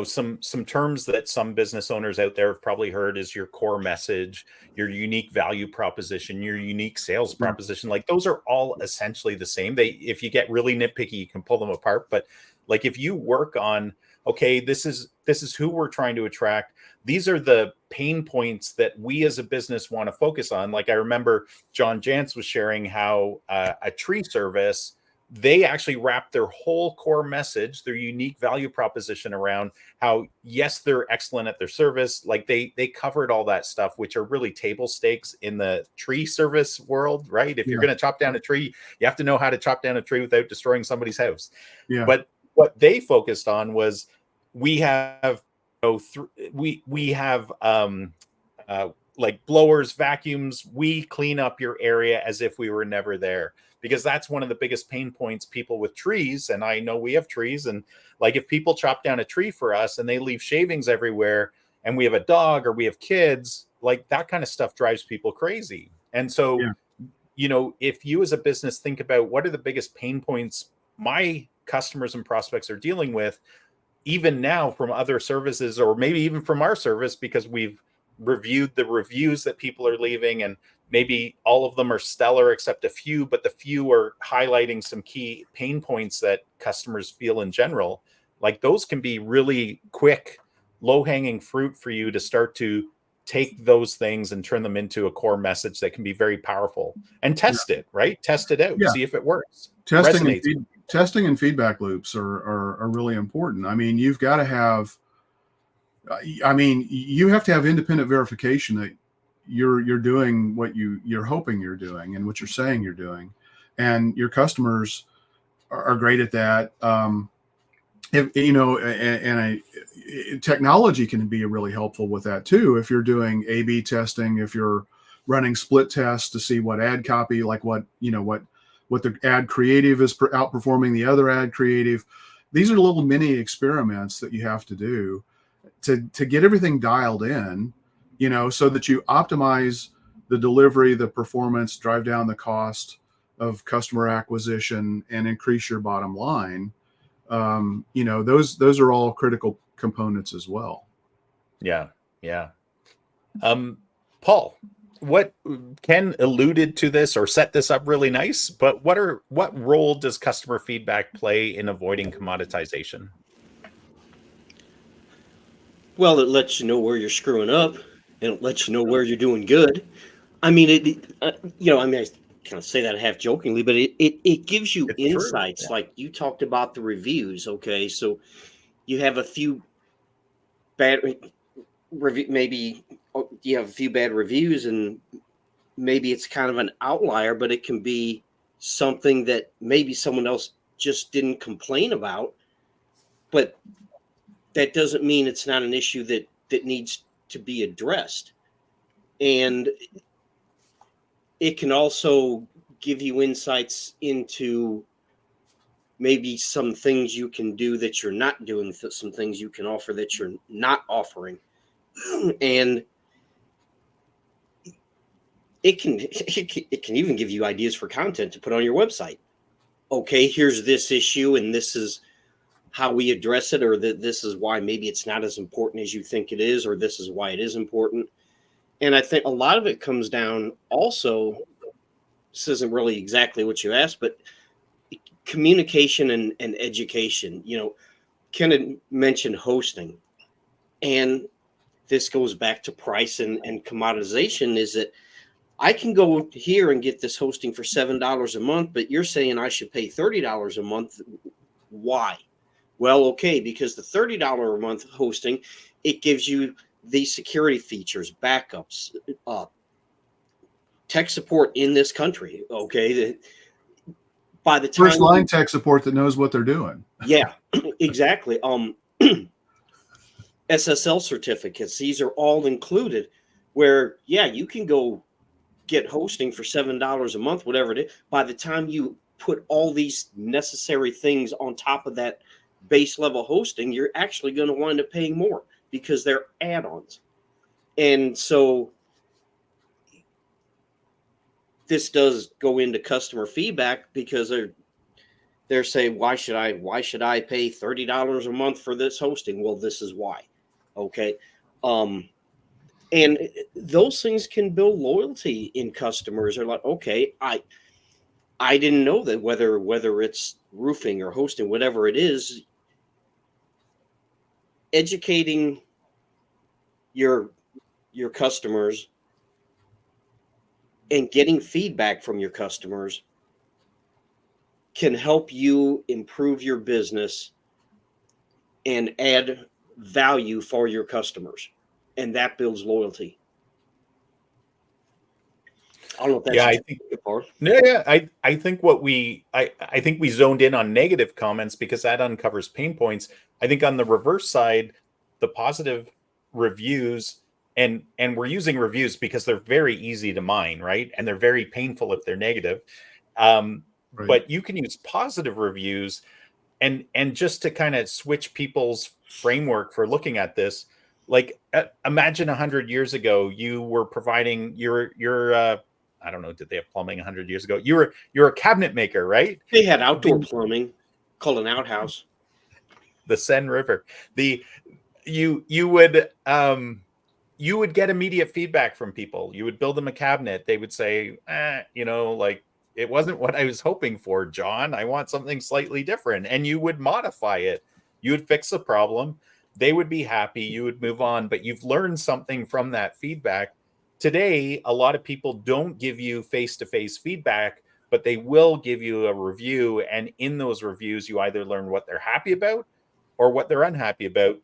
Some terms that some business owners out there have probably heard is your core message, your unique value proposition, your unique sales proposition. Like, those are all essentially the same. If you get really nitpicky, you can pull them apart. But like, if you work on, okay, this is who we're trying to attract, these are the pain points that we as a business want to focus on. Like, I remember John Jantz was sharing how a tree service, they actually wrap their whole core message, their unique value proposition, around how, yes, they're excellent at their service. Like, they covered all that stuff, which are really table stakes in the tree service world, right? If you're going to chop down a tree, you have to know how to chop down a tree without destroying somebody's house. Yeah. But what they focused on was, we have we have like blowers, vacuums, we clean up your area as if we were never there. Because that's one of the biggest pain points people with trees, and I know we have trees, and like, if people chop down a tree for us and they leave shavings everywhere, and we have a dog or we have kids, like, that kind of stuff drives people crazy. And so, if you as a business think about, what are the biggest pain points my customers and prospects are dealing with, even now, from other services, or maybe even from our service, because we've reviewed the reviews that people are leaving, and maybe all of them are stellar except a few, but the few are highlighting some key pain points that customers feel in general. Like, those can be really quick, low-hanging fruit for you to start to take those things and turn them into a core message that can be very powerful. And test it, right? Test it out, see if it works. Testing and feedback loops are really important. I mean, you have to have independent verification that you're doing what you're hoping you're doing and what you're saying you're doing, and your customers are great at that. Technology can be really helpful with that too. If you're doing A/B testing, if you're running split tests to see what ad copy, like what the ad creative is outperforming the other ad creative. These are little mini experiments that you have to do to get everything dialed in, so that you optimize the delivery, the performance, drive down the cost of customer acquisition, and increase your bottom line. Those are all critical components as well. Yeah. Paul, what Ken alluded to this or set this up really nice, but what role does customer feedback play in avoiding commoditization? Well, it lets you know where you're screwing up, and it lets you know where you're doing good. I mean, I kind of say that half jokingly, but it gives you It's insights. true. Yeah. Like, you talked about the reviews. Okay, so you have a few bad maybe you have a few bad reviews, and maybe it's kind of an outlier, but it can be something that maybe someone else just didn't complain about. But that doesn't mean it's not an issue that needs to be addressed. And it can also give you insights into maybe some things you can do that you're not doing, some things you can offer that you're not offering. And it can even give you ideas for content to put on your website. Okay, here's this issue, and this is how we address it, or that this is why maybe it's not as important as you think it is, or this is why it is important. And I think a lot of it comes down also, this isn't really exactly what you asked, but communication and education. Ken had mentioned hosting, and this goes back to price and commoditization, is that I can go here and get this hosting for $7 a month, but you're saying I should pay $30 a month. Why? Well, okay, because the $30 a month hosting, it gives you the security features, backups, tech support in this country. Okay, by the time first line tech support that knows what they're doing. Yeah, exactly. SSL certificates, these are all included, where you can go get hosting for $7 a month, whatever it is. By the time you put all these necessary things on top of that base level hosting, you're actually going to wind up paying more because they're add-ons. And so this does go into customer feedback, because they're saying, why should I pay $30 a month for this hosting? Well, this is why. Okay. And those things can build loyalty in customers. They're like, okay, I didn't know that, whether it's roofing or hosting, whatever it is, educating your customers and getting feedback from your customers can help you improve your business and add value for your customers. And that builds loyalty. I don't know if that's I think I think I think we zoned in on negative comments because that uncovers pain points. I think on the reverse side, the positive reviews, and we're using reviews because they're very easy to mine, right? And they're very painful if they're negative. Right. But you can use positive reviews, and just to kind of switch people's framework for looking at this. Like, imagine 100 years ago, you were providing your I don't know, did they have plumbing 100 years ago? You're a cabinet maker, right? They had outdoor plumbing called an outhouse. The Seine River. You would get immediate feedback from people. You would build them a cabinet. They would say, like, it wasn't what I was hoping for, John. I want something slightly different. And you would modify it. You would fix the problem. They would be happy. You would move on. But you've learned something from that feedback. Today, a lot of people don't give you face-to-face feedback, but they will give you a review. And in those reviews, you either learn what they're happy about or what they're unhappy about.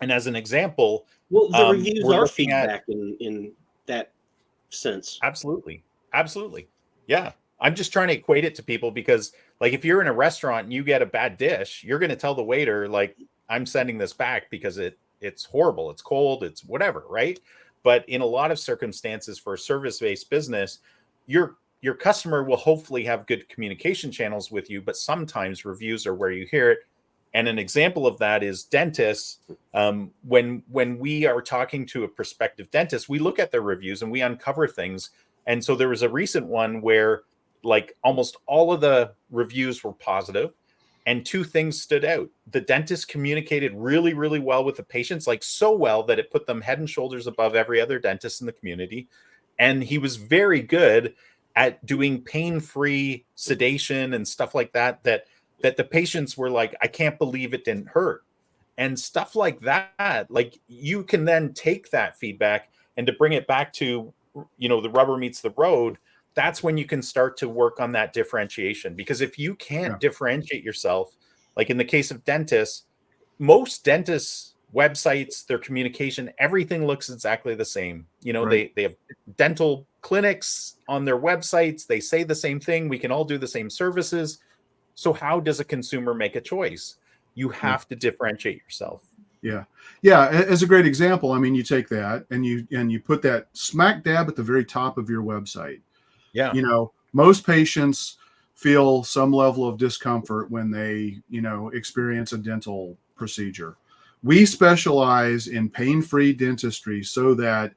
And as an example, well, the reviews we're are looking feedback in that sense. Absolutely. Yeah. I'm just trying to equate it to people because, like, if you're in a restaurant and you get a bad dish, you're going to tell the waiter, like, I'm sending this back because it's horrible, it's cold, it's whatever, right? But in a lot of circumstances for a service-based business, your customer will hopefully have good communication channels with you, but sometimes reviews are where you hear it. And an example of that is dentists. When we are talking to a prospective dentist, we look at their reviews and we uncover things. And so there was a recent one where, like, almost all of the reviews were positive, and two things stood out. The dentist communicated really, really well with the patients, like so well that it put them head and shoulders above every other dentist in the community. And he was very good at doing pain-free sedation and stuff like that the patients were like, I can't believe it didn't hurt. And stuff like that. Like, you can then take that feedback, and to bring it back to, the rubber meets the road, that's when you can start to work on that differentiation. Because if you can't differentiate yourself, like in the case of dentists, most dentists' websites, their communication, everything looks exactly the same. They have dental clinics on their websites. They say the same thing. We can all do the same services. So how does a consumer make a choice? You have to differentiate yourself. Yeah. As a great example, I mean, you take that and you put that smack dab at the very top of your website. Yeah. Most patients feel some level of discomfort when they, experience a dental procedure. We specialize in pain-free dentistry so that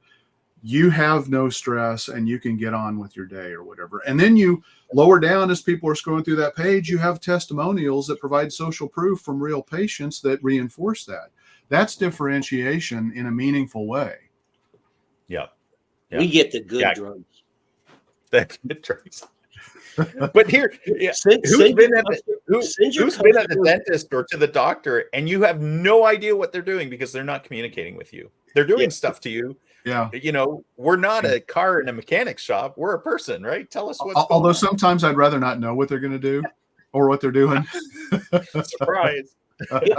you have no stress and you can get on with your day or whatever. And then you lower down, as people are scrolling through that page, you have testimonials that provide social proof from real patients that reinforce that. That's differentiation in a meaningful way. Yeah. We get the good drugs. The good drugs. But here, who's been at the dentist or to the doctor and you have no idea what they're doing because they're not communicating with you? They're doing stuff to you. Yeah. We're not a car in a mechanic shop. We're a person, right? Tell us what's going on. Although sometimes I'd rather not know what they're going to do or what they're doing. Surprise.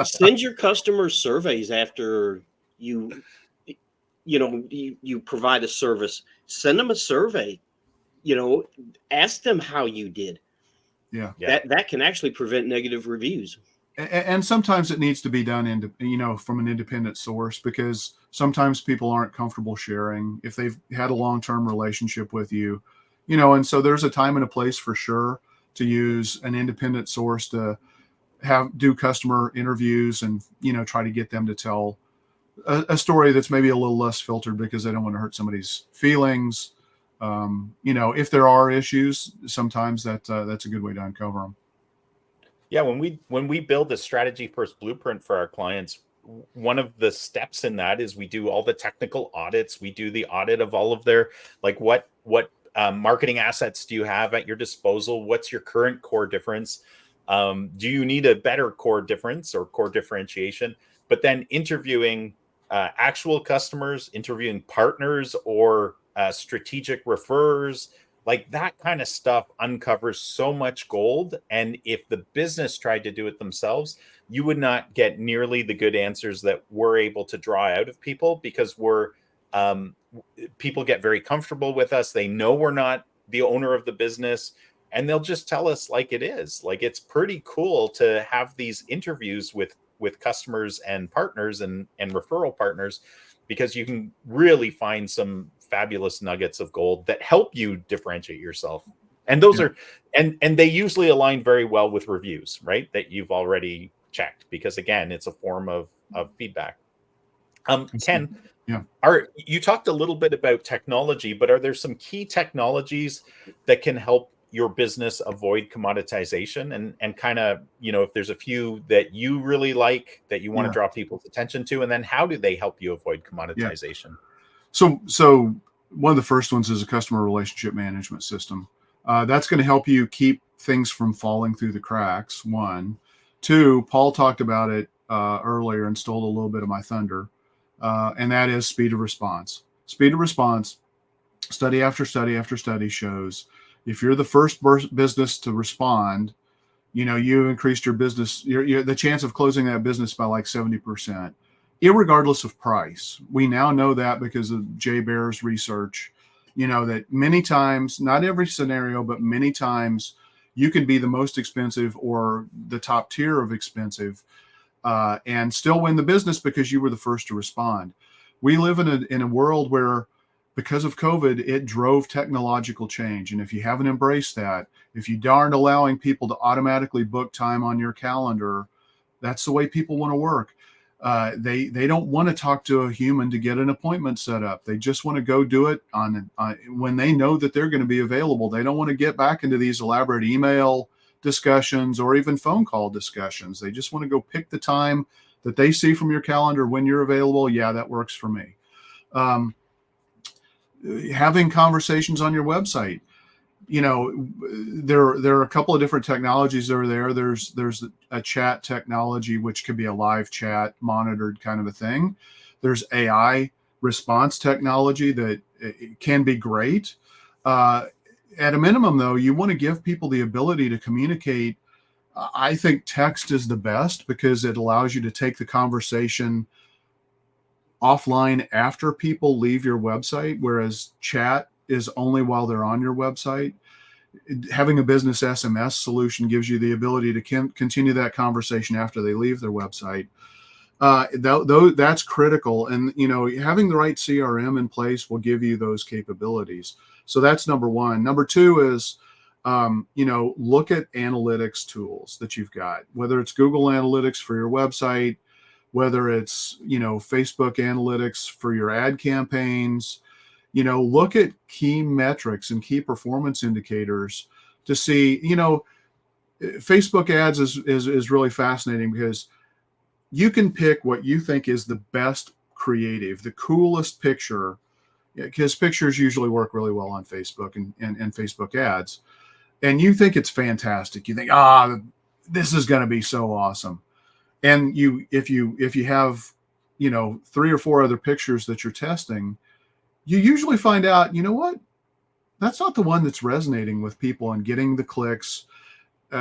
Send your customers surveys after you provide a service. Send them a survey. Ask them how you did. Yeah. Yeah. That can actually prevent negative reviews. And sometimes it needs to be done from an independent source, because sometimes people aren't comfortable sharing if they've had a long-term relationship with you, and so there's a time and a place for sure to use an independent source to do customer interviews and, try to get them to tell a story that's maybe a little less filtered, because they don't want to hurt somebody's feelings. If there are issues, sometimes that's a good way to uncover them. Yeah, when we build a strategy first blueprint for our clients, one of the steps in that is we do all the technical audits. We do the audit of all of their, like, what marketing assets do you have at your disposal? What's your current core difference? Do you need a better core difference or core differentiation? But then interviewing actual customers, interviewing partners or strategic referrers, like that kind of stuff uncovers so much gold. And if the business tried to do it themselves, you would not get nearly the good answers that we're able to draw out of people, because people get very comfortable with us. They know we're not the owner of the business, and they'll just tell us like it is. Like, it's pretty cool to have these interviews with customers and partners and referral partners, because you can really find some fabulous nuggets of gold that help you differentiate yourself. And those are and they usually align very well with reviews, right? That you've already checked, because again, it's a form of feedback. Ken, Yeah. You talked a little bit about technology, but are there some key technologies that can help your business avoid commoditization, and kind of, if there's a few that you really like that you want to Yeah. draw people's attention to, and then how do they help you avoid Yeah. commoditization? So one of the first ones is a customer relationship management system. That's going to help you keep things from falling through the cracks. One, two. Paul talked about it earlier and stole a little bit of my thunder, and that is speed of response. Speed of response. Study after study after study shows if you're the first business to respond, you increased your business, the chance of closing that business by like 70%, irregardless of price. We now know that because of Jay Baer's research, that many times, not every scenario, but many times, you can be the most expensive or the top tier of expensive, and still win the business because you were the first to respond. We live in a world where, because of COVID, it drove technological change. And if you haven't embraced that, if you aren't allowing people to automatically book time on your calendar, that's the way people want to work. They don't want to talk to a human to get an appointment set up. They just want to go do it on when they know that they're going to be available. They don't want to get back into these elaborate email discussions or even phone call discussions. They just want to go pick the time that they see from your calendar when you're available. Yeah, that works for me. Having conversations on your website. There are a couple of different technologies that are there. There's a chat technology, which could be a live chat monitored kind of a thing. There's AI response technology that can be great. At a minimum, though, you want to give people the ability to communicate. I think text is the best because it allows you to take the conversation offline after people leave your website, whereas chat is only while they're on your website. Having a business SMS solution gives you the ability to continue that conversation after they leave their website. That's critical. And, having the right CRM in place will give you those capabilities. So that's number one. Number two is, look at analytics tools that you've got, whether it's Google Analytics for your website, whether it's, Facebook analytics for your ad campaigns. Look at key metrics and key performance indicators to see, Facebook ads is really fascinating because you can pick what you think is the best creative, the coolest picture, because pictures usually work really well on Facebook and Facebook ads. And you think it's fantastic. You think, this is going to be so awesome. And if you have, 3 or 4 other pictures that you're testing, you usually find out, that's not the one that's resonating with people and getting the clicks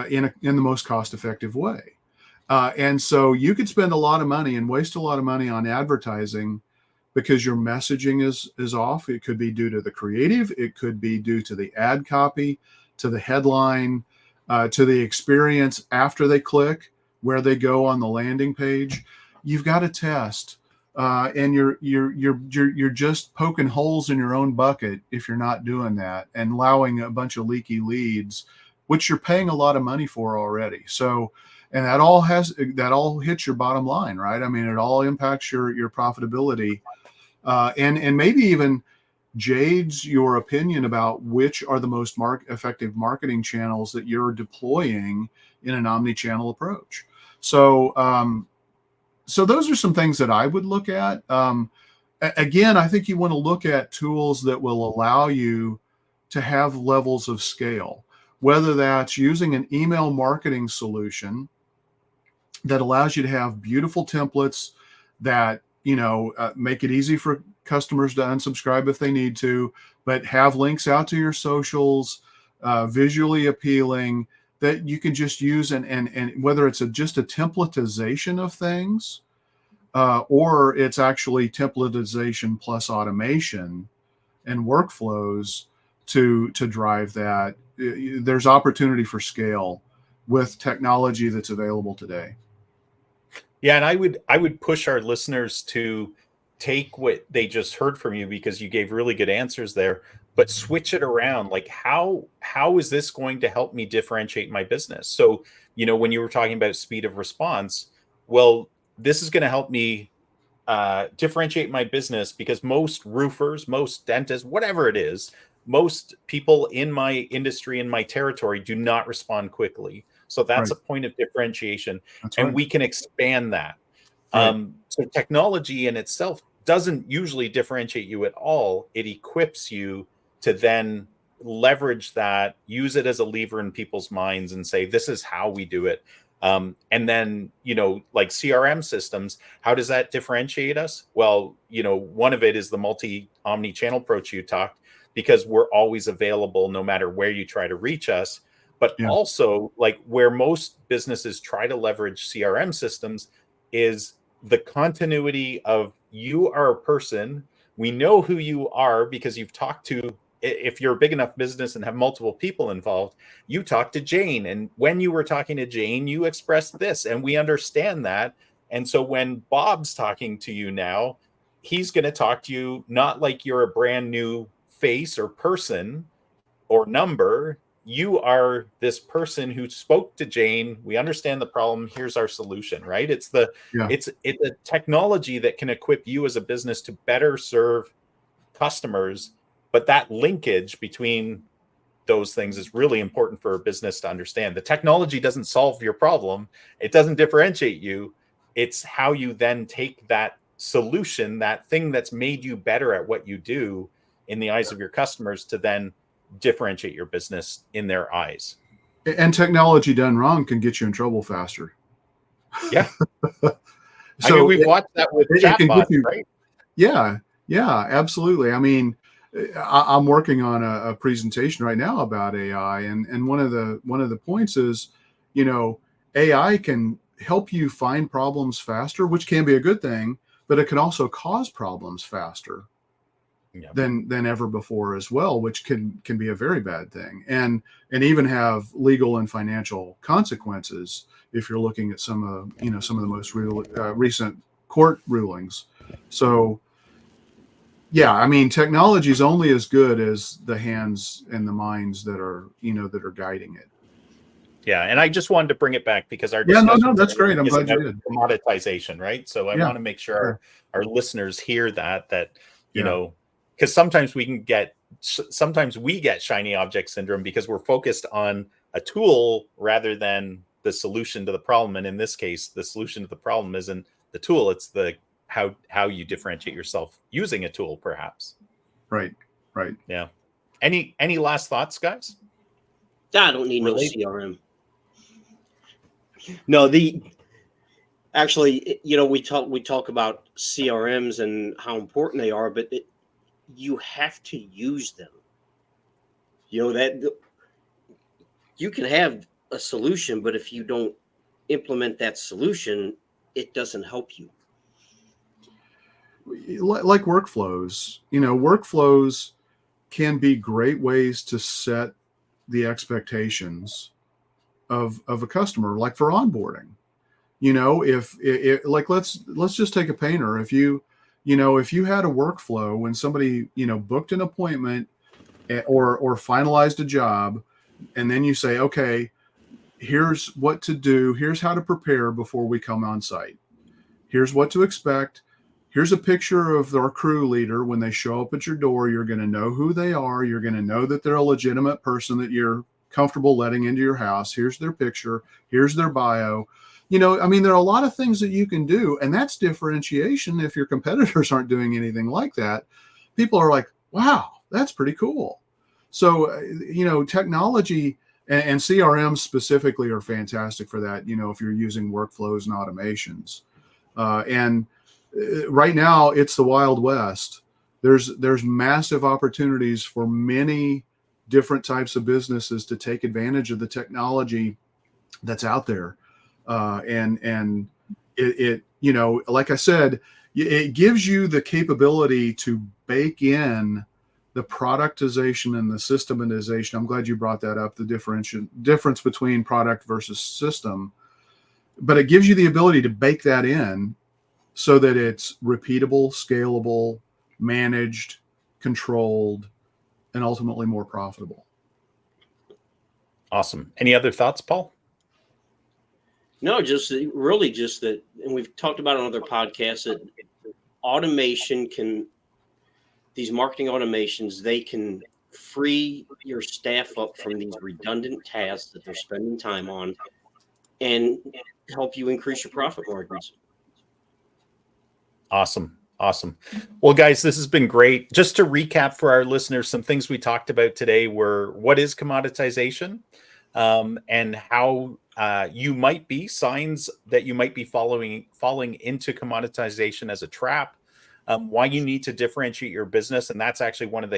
in the most cost-effective way. And so you could spend a lot of money and waste a lot of money on advertising because your messaging is off. It could be due to the creative. It could be due to the ad copy, to the headline. to the experience after they click, where they go on the landing page. You've got to test, and you're just poking holes in your own bucket if you're not doing that and allowing a bunch of leaky leads, which you're paying a lot of money for already. So, and that all hits your bottom line, right? I mean, it all impacts your profitability, and maybe even jades your opinion about which are the most effective marketing channels that you're deploying in an omni-channel approach. So, so those are some things that I would look at. Again, I think you want to look at tools that will allow you to have levels of scale, whether that's using an email marketing solution that allows you to have beautiful templates that, make it easy for customers to unsubscribe if they need to, but have links out to your socials, visually appealing, that you can just use, and whether it's just a templatization of things, or it's actually templatization plus automation and workflows to drive that. There's opportunity for scale with technology that's available today. Yeah, and I would push our listeners to take what they just heard from you, because you gave really good answers there, but switch it around. Like, how is this going to help me differentiate my business? So, when you were talking about speed of response, well, this is going to help me differentiate my business, because most roofers, most dentists, whatever it is, most people in my industry, in my territory, do not respond quickly. So that's Right. a point of differentiation. That's And right. we can expand that. Right. So technology in itself doesn't usually differentiate you at all. It equips you to then leverage that, use it as a lever in people's minds and say, this is how we do it. And then, like CRM systems, how does that differentiate us? Well, one of it is the omni-channel approach you talked, because we're always available no matter where you try to reach us. But Yeah. also, like, where most businesses try to leverage CRM systems is the continuity of, you are a person. We know who you are because you've talked to, if you're a big enough business and have multiple people involved, you talk to Jane. And when you were talking to Jane, you expressed this, and we understand that. And so when Bob's talking to you now, he's going to talk to you not like you're a brand new face or person or number. You are this person who spoke to Jane. We understand the problem. Here's our solution, right? It's a technology that can equip you as a business to better serve customers. But that linkage between those things is really important for a business to understand. The technology doesn't solve your problem. It doesn't differentiate you. It's how you then take that solution, that thing that's made you better at what you do in the eyes of your customers, to then differentiate your business in their eyes. And technology done wrong can get you in trouble faster. Yeah. So we've watched that with chatbots, right? Yeah, absolutely. I mean, I'm working on a presentation right now about AI, and one of the points is, AI can help you find problems faster, which can be a good thing, but it can also cause problems faster than ever before as well, which can be a very bad thing, and even have legal and financial consequences if you're looking at some of the most recent court rulings. So yeah, I mean, technology is only as good as the hands and the minds that are guiding it. Yeah, and I just wanted to bring it back because our no, that's great. I'm glad you did. Commoditization, right? So I want to make sure our listeners hear that because sometimes we get shiny object syndrome because we're focused on a tool rather than the solution to the problem. And in this case, the solution to the problem isn't the tool; it's the how you differentiate yourself using a tool, perhaps. Right. Yeah. Any last thoughts, guys? I don't need no CRM. No, actually, we talk about CRMs and how important they are, but you have to use them. That you can have a solution, but if you don't implement that solution, it doesn't help you. Like workflows, can be great ways to set the expectations of a customer, like for onboarding. You know, if like let's just take a painter. If you had a workflow when somebody booked an appointment or finalized a job, and then you say, okay, here's what to do, here's how to prepare before we come on site, here's what to expect, here's a picture of our crew leader. When they show up at your door, you're going to know who they are, you're going to know that they're a legitimate person that you're comfortable letting into your house. Here's their picture, here's their bio. I mean, there are a lot of things that you can do, and that's differentiation. If your competitors aren't doing anything like that, people are like, wow, that's pretty cool. So, technology and CRM specifically are fantastic for that, if you're using workflows and automations. And right now, it's the Wild West. There's massive opportunities for many different types of businesses to take advantage of the technology that's out there. And it like I said, it gives you the capability to bake in the productization and the systematization. I'm glad you brought that up, the difference between product versus system. But it gives you the ability to bake that in so that it's repeatable, scalable, managed, controlled, and ultimately more profitable. Awesome. Any other thoughts, Paul? No, just that, and we've talked about on other podcasts, that these marketing automations, they can free your staff up from these redundant tasks that they're spending time on and help you increase your profit margins. Awesome. Well, guys, this has been great. Just to recap for our listeners, some things we talked about today were what is commoditization, and how you might be signs that you might be falling into commoditization as a trap, why you need to differentiate your business. And that's actually one of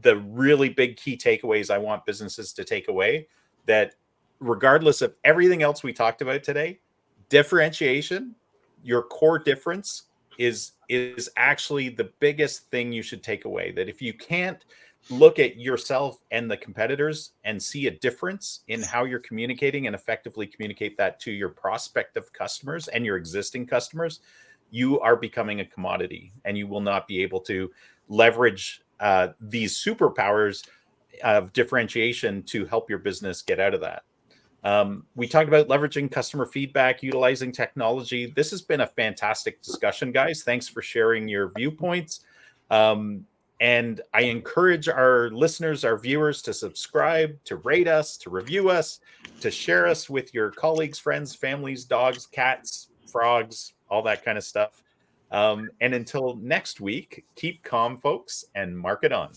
the really big key takeaways I want businesses to take away, that regardless of everything else we talked about today, differentiation, your core difference is actually the biggest thing you should take away. That if you can't look at yourself and the competitors and see a difference in how you're communicating and effectively communicate that to your prospective customers and your existing customers, you are becoming a commodity, and you will not be able to leverage these superpowers of differentiation to help your business get out of that. We talked about leveraging customer feedback, utilizing technology. This has been a fantastic discussion, guys. Thanks for sharing your viewpoints. And I encourage our listeners, our viewers, to subscribe, to rate us, to review us, to share us with your colleagues, friends, families, dogs, cats, frogs, all that kind of stuff. And until next week, keep calm, folks, and mark it on.